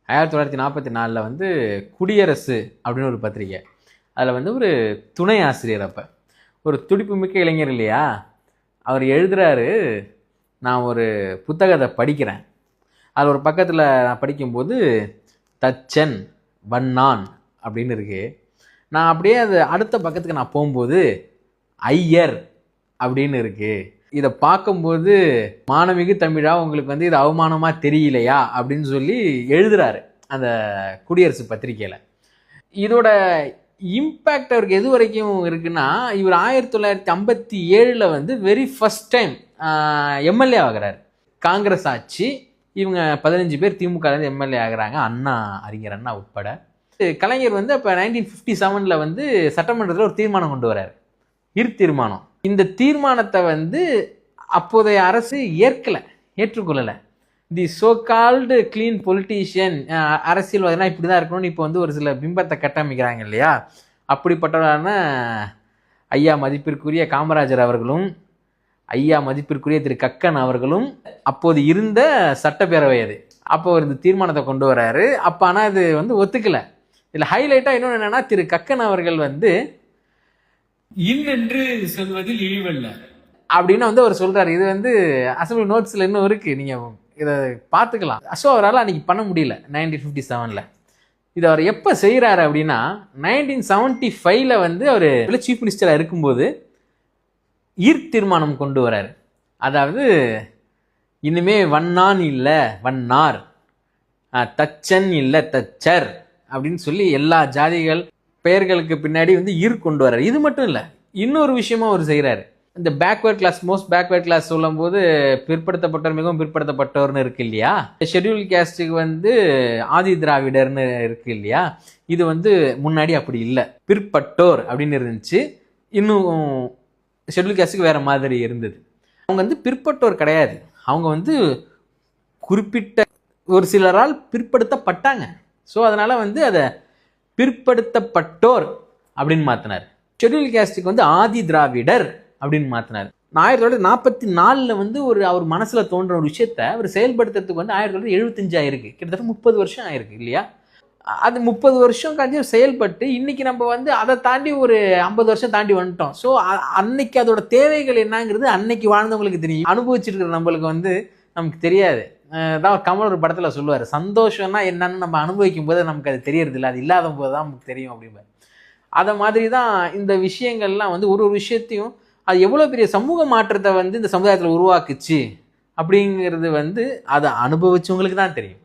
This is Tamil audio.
1944 வந்து குடியரசு அப்படின்னு ஒரு பத்திரிகை. அதில் வந்து ஒரு துணை ஆசிரியர், அப்போ ஒரு துடிப்புமிக்க இளைஞர் இல்லையா, அவர் எழுதுகிறாரு, நான் ஒரு புத்தகத்தை படிக்கிறேன். அதில் ஒரு பக்கத்தில் நான் படிக்கும்போது தச்சன் வண்ணான் அப்படின்னு இருக்கு. நான் அப்படியே அது அடுத்த பக்கத்துக்கு நான் போகும்போது ஐயர் அப்படின்னு இருக்கு. இதை பார்க்கும்போது மானமிகு தமிழா உங்களுக்கு வந்து இது அவமானமாக தெரியலையா அப்படின்னு சொல்லி எழுதுறாரு அந்த குடியரசு பத்திரிகையில். இதோட இம்பேக்ட் அவருக்கு எது வரைக்கும் இருக்குன்னா, இவர் 1957 வந்து வெரி ஃபர்ஸ்ட் டைம் எம்எல்ஏ ஆகிறார். காங்கிரஸ் ஆட்சி, இவங்க 15 பேர் திமுகலேருந்து எம்எல்ஏ ஆகிறாங்க, அண்ணா, அறிஞர் அண்ணா உட்பட. கலைஞர் வந்து அப்போ 1957 வந்து சட்டமன்றத்தில் ஒரு தீர்மானம் கொண்டு வர்றாரு, தீர்மானம். இந்த தீர்மானத்தை வந்து அப்போதைய அரசு ஏற்றுக்கொள்ளலை. The so called clean politician, அரசியல்வாதினா இப்படி தான் இருக்கணும்னு இப்போ வந்து ஒரு சில பிம்பத்தை கட்டமைக்கிறாங்க இல்லையா, அப்படிப்பட்டவரான ஐயா மதிப்பிற்குரிய காமராஜர் அவர்களும் ஐயா மதிப்பிற்குரிய திரு கக்கன் அவர்களும் அப்போது இருந்த சட்டப்பேரவை அது. அப்போ ஒரு இந்த தீர்மானத்தை கொண்டு வராரு. அப்போ ஆனால் இது வந்து ஒத்துக்கலை. இதில் ஹைலைட்டாக இன்னொன்று என்னென்னா, திரு கக்கன் அவர்கள் வந்து இன்னென்று சொல்வதில் இழிவல்ல அப்படின்னு வந்து அவர் சொல்கிறார். இது வந்து அசம்பிளி நோட்ஸில் இன்னும் இருக்குது, நீங்கள் இதை பார்த்துக்கலாம். ஸோ அவரால் அன்றைக்கி பண்ண முடியல 1957. இது அவர் எப்போ செய்கிறாரு அப்படின்னா, 1975 வந்து அவர் சீஃப் மினிஸ்டராக இருக்கும்போது தீர்மானம் கொண்டு வராரு. அதாவது இனிமே வண்ணான் இல்லை வண்ணார், தச்சன் இல்லை தச்சர் அப்படின்னு சொல்லி எல்லா ஜாதிகள் பெயர்களுக்கு பின்னாடி வந்து கொண்டு வர்றாரு. இது மட்டும் இல்லை, இன்னொரு விஷயமும் அவர் செய்கிறாரு. இந்த backward class, most backward class சொல்லும் போது பிற்படுத்தப்பட்டவர், மிகவும் பிற்படுத்தப்பட்டவர்னு இருக்கு இல்லையா, ஷெட்யூல் கேஸ்ட்டுக்கு வந்து ஆதி திராவிடர்னு இருக்கு இல்லையா, இது வந்து முன்னாடி அப்படி இல்லை, பிற்பட்டோர் அப்படின்னு இருந்துச்சு. இன்னும் ஷெட்யூல் கேஸ்ட்டுக்கு வேற மாதிரி இருந்தது. அவங்க வந்து பிற்பட்டோர் கிடையாது, அவங்க வந்து குறிப்பிட்ட ஒரு சிலரால் பிற்படுத்தப்பட்டாங்க. ஸோ அதனால வந்து அதை பிற்படுத்தப்பட்டோர் அப்படின்னு மாற்றினார். ஷெட்யூல் கேஸ்ட்டுக்கு வந்து ஆதி திராவிடர் அப்படின்னு மாற்றினார். 1944 வந்து அவர் மனசில் தோன்ற ஒரு விஷயத்த அவர் செயல்படுத்துறதுக்கு வந்து 1975 ஆயிருக்கு, கிட்டத்தட்ட 30 வருஷம் ஆயிருக்கு இல்லையா. அது 30 வருஷம் கழிஞ்சு செயல்பட்டு இன்னைக்கு நம்ம வந்து அதை தாண்டி ஒரு 50 வருஷம் தாண்டி வந்துட்டோம். ஸோ அன்னைக்கு அதோட தேவைகள் என்னங்கிறது அன்னைக்கு வாழ்ந்தவங்களுக்கு தெரியும், அனுபவிச்சுட்டு நம்மளுக்கு வந்து நமக்கு தெரியாது. தான் கமல் ஒரு படத்தில் சொல்லுவார், சந்தோஷம்னா என்னன்னு நம்ம அனுபவிக்கும் போது நமக்கு அது தெரியறது இல்லை, அது இல்லாத போது தான் நமக்கு தெரியும் அப்படிம்பார். அதை மாதிரி தான் இந்த விஷயங்கள்லாம் வந்து ஒரு விஷயத்தையும் அது எவ்வளோ பெரிய சமூக மாற்றத்தை வந்து இந்த சமுதாயத்தில் உருவாக்குச்சு அப்படிங்கிறது வந்து அதை அனுபவிச்சவங்களுக்கு தான் தெரியும்.